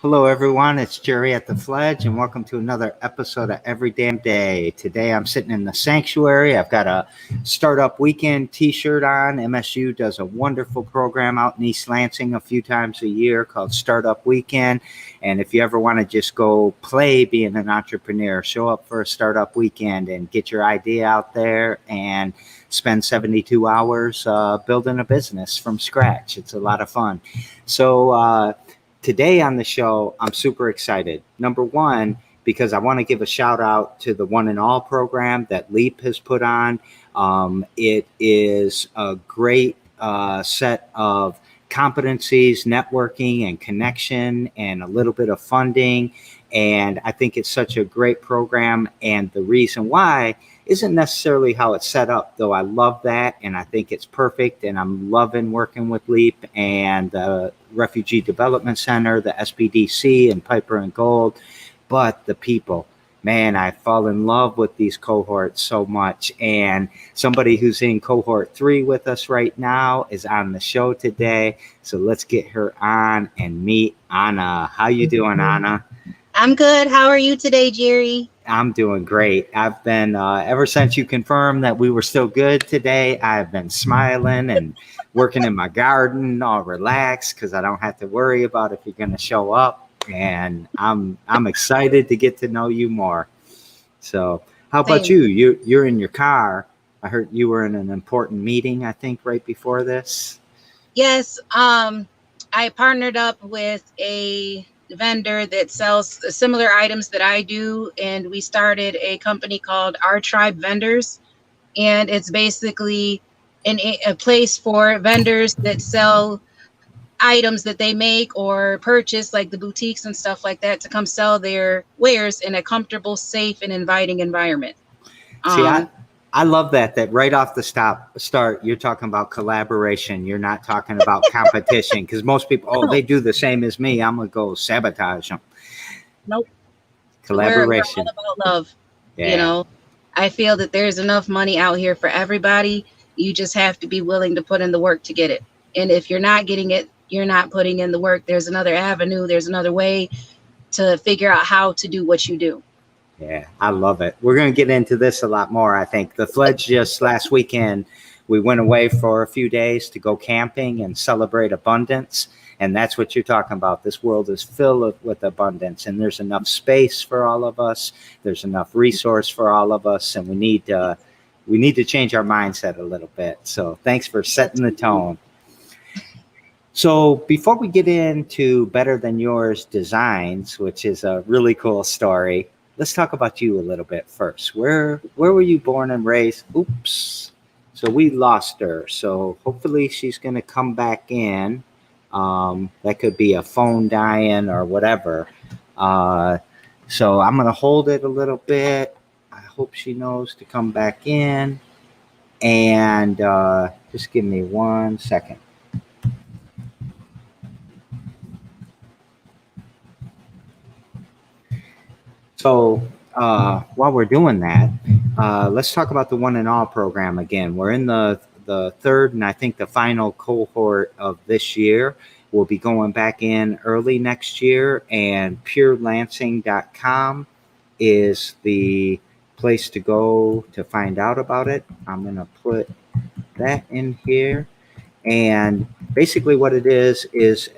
Hello, everyone. It's Jerry at the Fledge, and welcome to another episode of Every Damn Day. Today, I'm sitting in the sanctuary. I've got a Startup Weekend t-shirt on. MSU does a wonderful program out in East Lansing a few times a year called Startup Weekend. And if you ever want to just go play being an entrepreneur, show up for a Startup Weekend and get your idea out there and spend 72 hours building a business from scratch. It's a lot of fun. So, today on the show, I'm super excited. Number one, because I want to give a shout out to the One and All program that LEAP has put on. It is a great set of competencies, networking and connection, and a little bit of funding. And I think it's such a great program. And the reason why isn't necessarily how it's set up, though I love that, and I think it's perfect, and I'm loving working with LEAP and the Refugee Development Center, the SBDC, and Piper and Gold. But the people, man, I fall in love with these cohorts so much. And somebody who's in cohort 3 with us right now is on the show today. So let's get her on and meet Anna. How you doing, Anna? I'm good. How are you today, Jerry? I'm doing great. I've been, ever since you confirmed that we were still good today, I've been smiling and working in my garden, all relaxed, because I don't have to worry about if you're going to show up. And I'm excited to get to know you more. So how about you? You're in your car. I heard you were in an important meeting, I think, right before this. Yes. I partnered up with a vendor that sells similar items that I do, and we started a company called Our Tribe Vendors, and it's basically a place for vendors that sell items that they make or purchase, like the boutiques and stuff like that, to come sell their wares in a comfortable, safe, and inviting environment. See, I love that right off the start, you're talking about collaboration. You're not talking about competition, because most people, they do the same as me. I'm going to go sabotage them. Nope. Collaboration. We're all about love. Yeah. You know, I feel that there's enough money out here for everybody. You just have to be willing to put in the work to get it. And if you're not getting it, you're not putting in the work. There's another avenue. There's another way to figure out how to do what you do. Yeah, I love it. We're going to get into this a lot more, I think. The Fledge just last weekend, we went away for a few days to go camping and celebrate abundance. And that's what you're talking about. This world is filled with abundance, and there's enough space for all of us. There's enough resource for all of us, and we need to change our mindset a little bit. So thanks for setting the tone. So before we get into Better Than Yours Designs, which is a really cool story, let's talk about you a little bit first. Where were you born and raised? Oops. So we lost her. So hopefully she's going to come back in. That could be a phone dying or whatever. So I'm going to hold it a little bit. I hope she knows to come back in. And just give me 1 second. So while we're doing that, let's talk about the One and All program again. We're in the third and I think the final cohort of this year. We'll be going back in early next year, and purelansing.com is the place to go to find out about it. I'm going to put that in here. And basically what it is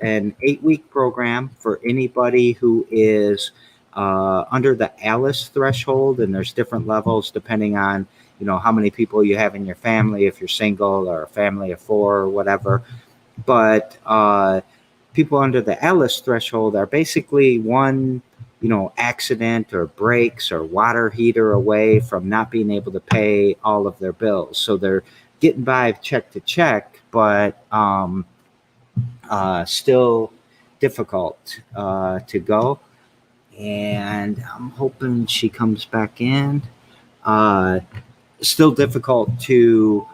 an 8-week program for anybody who is under the ALICE threshold, and there's different levels depending on, how many people you have in your family, if you're single or a family of 4 or whatever. But people under the ALICE threshold are basically one, accident or breaks or water heater away from not being able to pay all of their bills. So they're getting by check to check, but still difficult to go. And I'm hoping she comes back in. Still difficult to,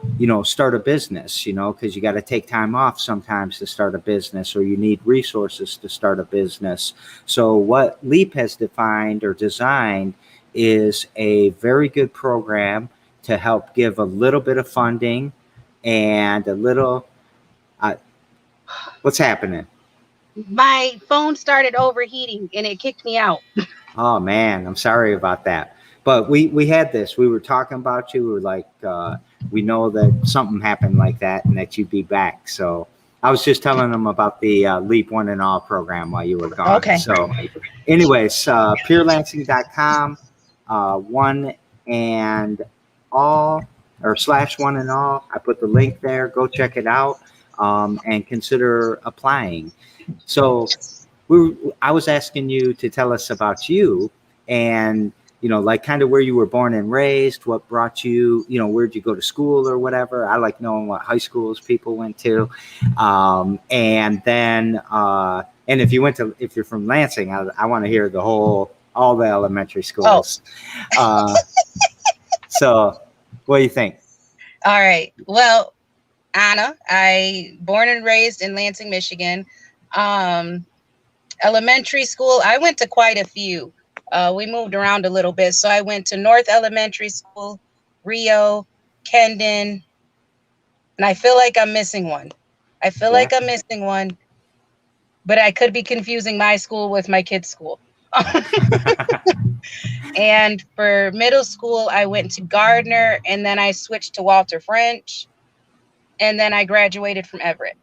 start a business, because you got to take time off sometimes to start a business, or you need resources to start a business. So what LEAP has defined or designed is a very good program to help give a little bit of funding and a little, what's happening? my phone started overheating and it kicked me out. Oh man, I'm sorry about that. But we had this. We were talking about you. We were like, we know that something happened like that, and that you'd be back. So I was just telling them about the Leap One and All program while you were gone. Okay. So, anyways, purelansing.com, one and all or slash one and all. I put the link there. Go check it out, and consider applying. So I was asking you to tell us about you, and like kind of where you were born and raised, what brought you, where'd you go to school or whatever. I like knowing what high schools people went to, and then and if you're from Lansing, I want to hear all the elementary schools. So what do you think? All right. Well, Anna, I born and raised in Lansing, Michigan. Elementary school, I went to quite a few. We moved around a little bit. So I went to North Elementary School, Rio, Kendon, and I feel like I'm missing one. But I could be confusing my school with my kids' school. And for middle school, I went to Gardner, and then I switched to Walter French, and then I graduated from Everett.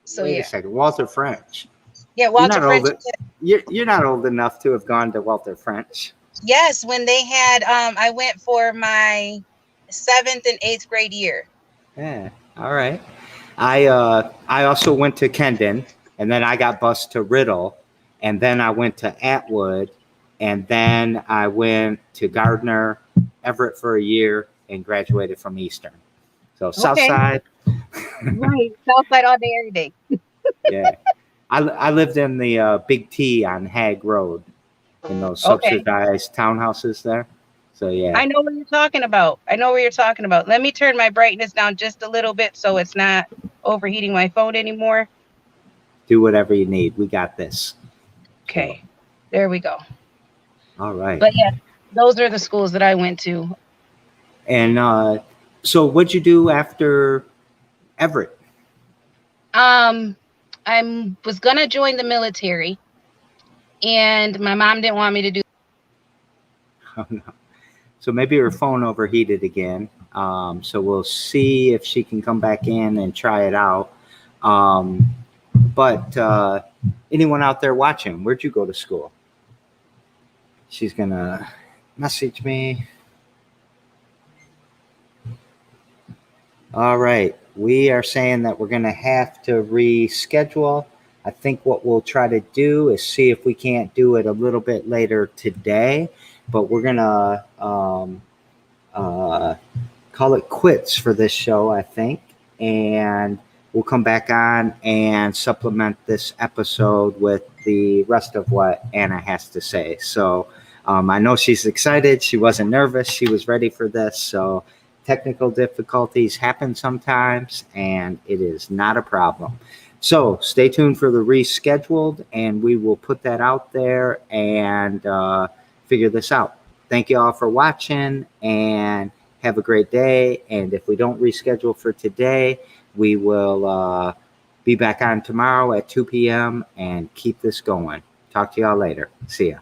So Wait a second, Walter French. Yeah, Walter French. You're not old enough to have gone to Walter French. Yes, when they had, I went for my 7th and 8th grade year. Yeah, all right. I also went to Kendon, and then I got bused to Riddle, and then I went to Atwood, and then I went to Gardner, Everett for a year, and graduated from Eastern. So Southside. Right, Southside all day, every day. Yeah. I lived in the Big T on Hag Road in those subsidized townhouses there. So, yeah. I know what you're talking about. Let me turn my brightness down just a little bit so it's not overheating my phone anymore. Do whatever you need. We got this. Okay. So. There we go. All right. But, yeah, those are the schools that I went to. And so what'd you do after Everett? I was going to join the military, and my mom didn't want me to do. Oh, no. So maybe her phone overheated again. So we'll see if she can come back in and try it out. But anyone out there watching, where'd you go to school? She's going to message me. All right. We are saying that we're going to have to reschedule. I think what we'll try to do is see if we can't do it a little bit later today, but we're going to call it quits for this show, I think, and we'll come back on and supplement this episode with the rest of what Anna has to say. So I know she's excited. She wasn't nervous. She was ready for this. So technical difficulties happen sometimes, and it is not a problem. So stay tuned for the rescheduled, and we will put that out there and figure this out. Thank you all for watching, and have a great day. And if we don't reschedule for today, we will be back on tomorrow at 2 p.m. and keep this going. Talk to y'all later. See ya.